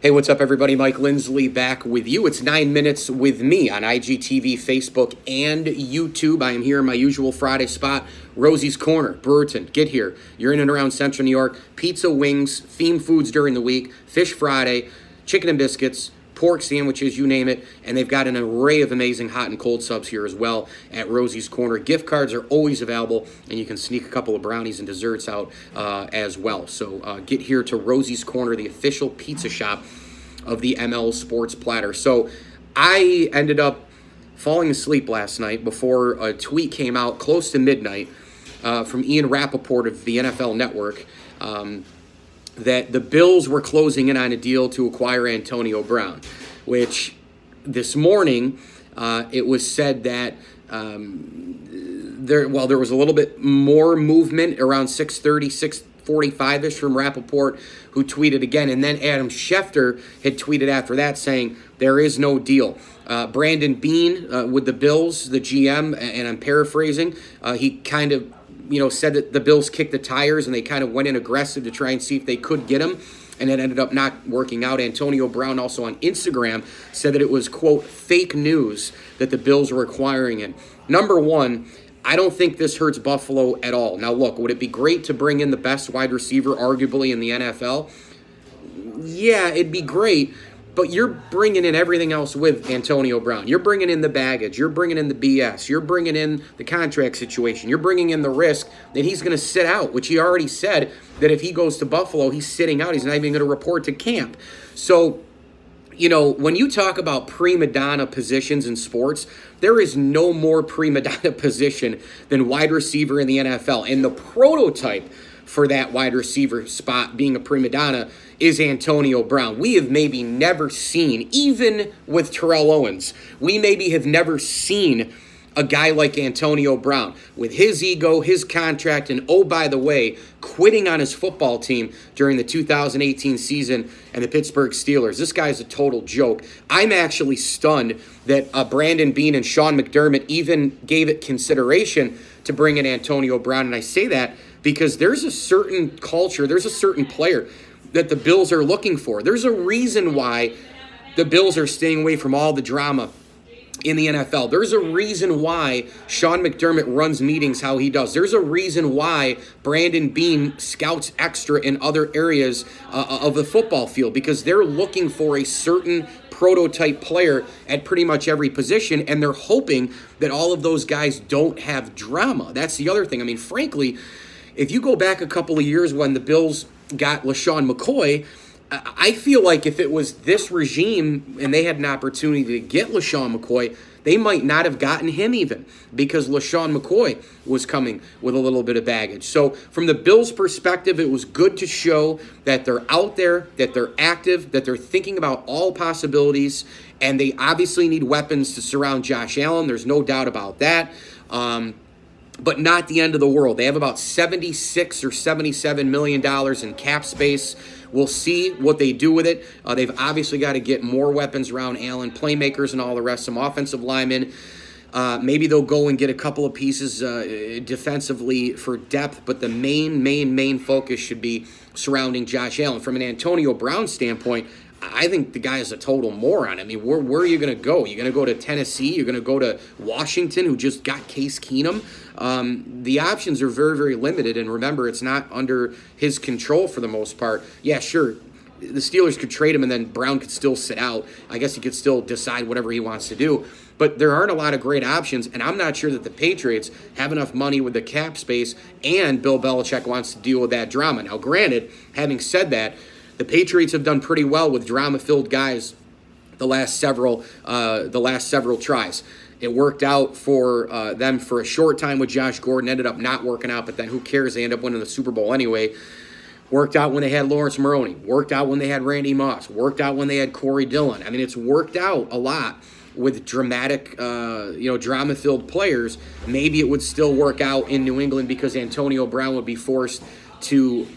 Hey, what's up, everybody? Mike Lindsley back with you. It's 9 Minutes with me on IGTV, Facebook, and YouTube. I am here in my usual Friday spot, Rosie's Corner, Brewerton. Get here. You're in and around Central New York. Pizza, wings, themed foods during the week, Fish Friday, chicken and biscuits, pork sandwiches, you name it. And they've got an array of amazing hot and cold subs here as well at Rosie's Corner. Gift cards are always available, and you can sneak a couple of brownies and desserts out as well. So get here to Rosie's Corner, the official pizza shop of the ML Sports Platter. So I ended up falling asleep last night before a tweet came out close to midnight from Ian Rappaport of the NFL Network that the Bills were closing in on a deal to acquire Antonio Brown, which this morning it was said that there was a little bit more movement around 6:30, 6:45-ish from Rappaport, who tweeted again, and then Adam Schefter had tweeted after that saying there is no deal. Brandon Beane with the Bills, the GM, and I'm paraphrasing, he kind of said that the Bills kicked the tires and they kind of went in aggressive to try and see if they could get him, and it ended up not working out. Antonio Brown also on Instagram said that it was, quote, fake news that the Bills were acquiring him. Number one, I don't think this hurts Buffalo at all. Now, look, would it be great to bring in the best wide receiver, arguably, in the NFL? Yeah, it'd be great, but you're bringing in everything else with Antonio Brown. You're bringing in the baggage. You're bringing in the BS. You're bringing in the contract situation. You're bringing in the risk that he's going to sit out, which he already said that if he goes to Buffalo, he's sitting out. He's not even going to report to camp. So, when you talk about prima donna positions in sports, there is no more prima donna position than wide receiver in the NFL. And the prototype for that wide receiver spot being a prima donna is Antonio Brown. We have maybe never seen, even with Terrell Owens, we maybe have never seen a guy like Antonio Brown with his ego, his contract, and oh, by the way, quitting on his football team during the 2018 season and the Pittsburgh Steelers. This guy's a total joke. I'm actually stunned that Brandon Beane and Sean McDermott even gave it consideration to bring in Antonio Brown. And I say that because there's a certain culture, there's a certain player that the Bills are looking for. There's a reason why the Bills are staying away from all the drama in the NFL. There's a reason why Sean McDermott runs meetings how he does. There's a reason why Brandon Beane scouts extra in other areas of the football field, because they're looking for a certain prototype player at pretty much every position, and they're hoping that all of those guys don't have drama. That's the other thing. I mean, frankly, if you go back a couple of years when the Bills got LaShawn McCoy, I feel like if it was this regime and they had an opportunity to get LaShawn McCoy, they might not have gotten him even, because LaShawn McCoy was coming with a little bit of baggage. So from the Bills' perspective, it was good to show that they're out there, that they're active, that they're thinking about all possibilities, and they obviously need weapons to surround Josh Allen. There's no doubt about that. But not the end of the world. They have about $76 or $77 million in cap space. We'll see what they do with it. They've obviously got to get more weapons around Allen, playmakers and all the rest, some offensive linemen. Maybe they'll go and get a couple of pieces defensively for depth, but the main focus should be surrounding Josh Allen. From an Antonio Brown standpoint, I think the guy is a total moron. I mean, where are you going to go? You're going to go to Tennessee? You're going to go to Washington, who just got Case Keenum? The options are very, very limited, and remember, it's not under his control for the most part. Yeah, sure, the Steelers could trade him, and then Brown could still sit out. I guess he could still decide whatever he wants to do. But there aren't a lot of great options, and I'm not sure that the Patriots have enough money with the cap space, and Bill Belichick wants to deal with that drama. Now, granted, having said that, the Patriots have done pretty well with drama-filled guys the last several tries. It worked out for them for a short time with Josh Gordon, ended up not working out, but then who cares? They ended up winning the Super Bowl anyway. Worked out when they had Lawrence Maroney. Worked out when they had Randy Moss. Worked out when they had Corey Dillon. I mean, it's worked out a lot with dramatic, drama-filled players. Maybe it would still work out in New England because Antonio Brown would be forced to,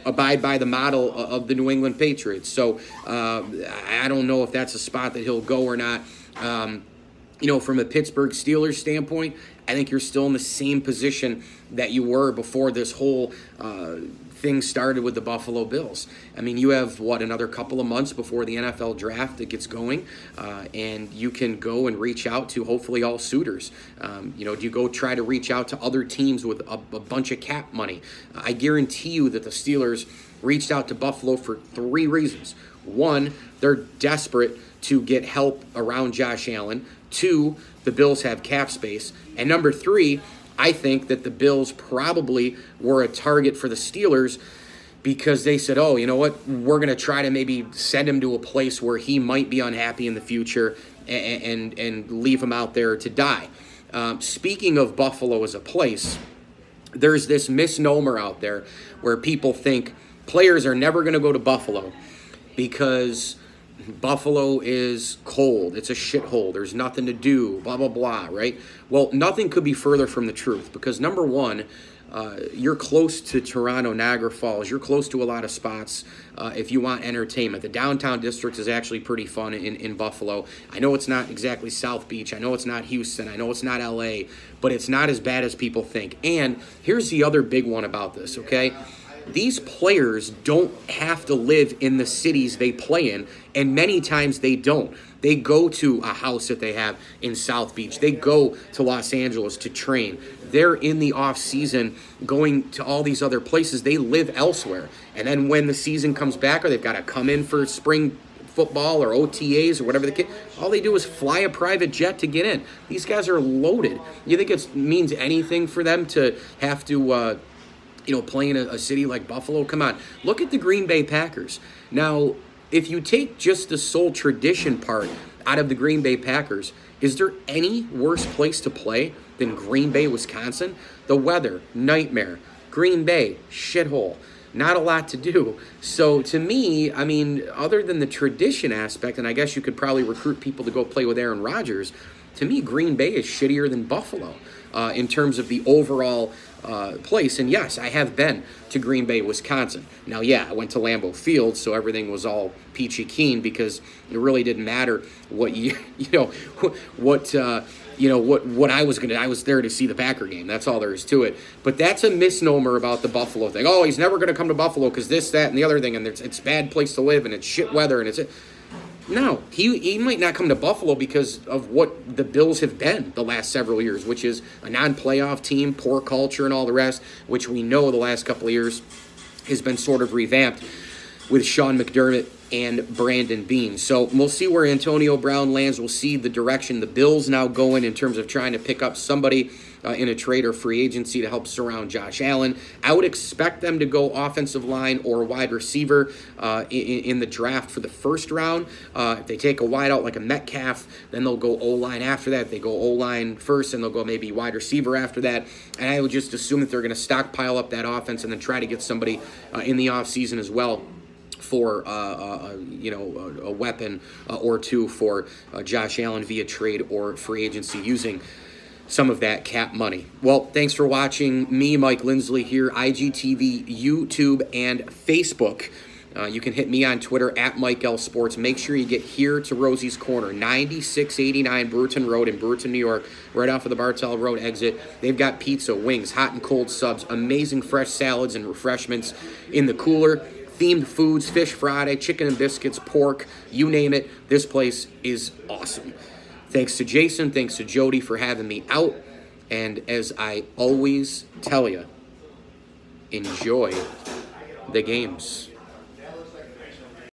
abide by the model of the New England Patriots. So I don't know if that's a spot that he'll go or not. From a Pittsburgh Steelers standpoint, I think you're still in the same position that you were before this whole things started with the Buffalo Bills. I mean, you have, another couple of months before the NFL draft that gets going, and you can go and reach out to hopefully all suitors. Do you go try to reach out to other teams with a bunch of cap money? I guarantee you that the Steelers reached out to Buffalo for 3 reasons. 1, they're desperate to get help around Josh Allen. 2, the Bills have cap space. And number 3, I think that the Bills probably were a target for the Steelers because they said, oh, you know what, we're going to try to maybe send him to a place where he might be unhappy in the future and leave him out there to die. Speaking of Buffalo as a place, there's this misnomer out there where people think players are never going to go to Buffalo because Buffalo is cold. It's a shithole. There's nothing to do, blah, blah, blah, right? Well, nothing could be further from the truth because, number one, you're close to Toronto, Niagara Falls. You're close to a lot of spots if you want entertainment. The downtown district is actually pretty fun in Buffalo. I know it's not exactly South Beach. I know it's not Houston. I know it's not L.A., but it's not as bad as people think. And here's the other big one about this, okay? These players don't have to live in the cities they play in, and many times they don't. They go to a house that they have in South Beach. They go to Los Angeles to train. They're in the off season going to all these other places. They live elsewhere. And then when the season comes back or they've got to come in for spring football or OTAs or whatever the case, all they do is fly a private jet to get in. These guys are loaded. You think it means anything for them to have to play in a city like Buffalo? Come on. Look at the Green Bay Packers. Now, if you take just the sole tradition part out of the Green Bay Packers, is there any worse place to play than Green Bay, Wisconsin? The weather, nightmare. Green Bay, shithole. Not a lot to do. So to me, I mean, other than the tradition aspect, and I guess you could probably recruit people to go play with Aaron Rodgers, to me, Green Bay is shittier than Buffalo in terms of the overall place. And yes, I have been to Green Bay, Wisconsin. Now, yeah, I went to Lambeau Field, so everything was all peachy keen because it really didn't matter what what I was gonna. I was there to see the Packer game. That's all there is to it. But that's a misnomer about the Buffalo thing. Oh, he's never gonna come to Buffalo because this, that, and the other thing, and it's a bad place to live, and it's shit weather, and it's. No, he might not come to Buffalo because of what the Bills have been the last several years, which is a non-playoff team, poor culture, and all the rest, which we know the last couple of years has been sort of revamped with Sean McDermott and Brandon Beane. So we'll see where Antonio Brown lands. We'll see the direction the Bills now going in terms of trying to pick up somebody in a trade or free agency to help surround Josh Allen. I would expect them to go offensive line or wide receiver in the draft for the first round. If they take a wideout like a Metcalf, then they'll go O-line after that. If they go O-line first, and they'll go maybe wide receiver after that. And I would just assume that they're going to stockpile up that offense and then try to get somebody in the offseason as well for a weapon or two for Josh Allen via trade or free agency using some of that cap money. Well, thanks for watching me, Mike Lindsley, here, IGTV, YouTube, and Facebook. You can hit me on Twitter at Mike L Sports. Make sure you get here to Rosie's Corner, 9689 Brewerton Road in Brewerton, New York, right off of the Bartell Road exit. They've got pizza, wings, hot and cold subs, amazing fresh salads and refreshments in the cooler, themed foods, fish Friday, chicken and biscuits, pork, you name it. This place is awesome. Thanks to Jason, thanks to Jody for having me out. And as I always tell you, enjoy the games.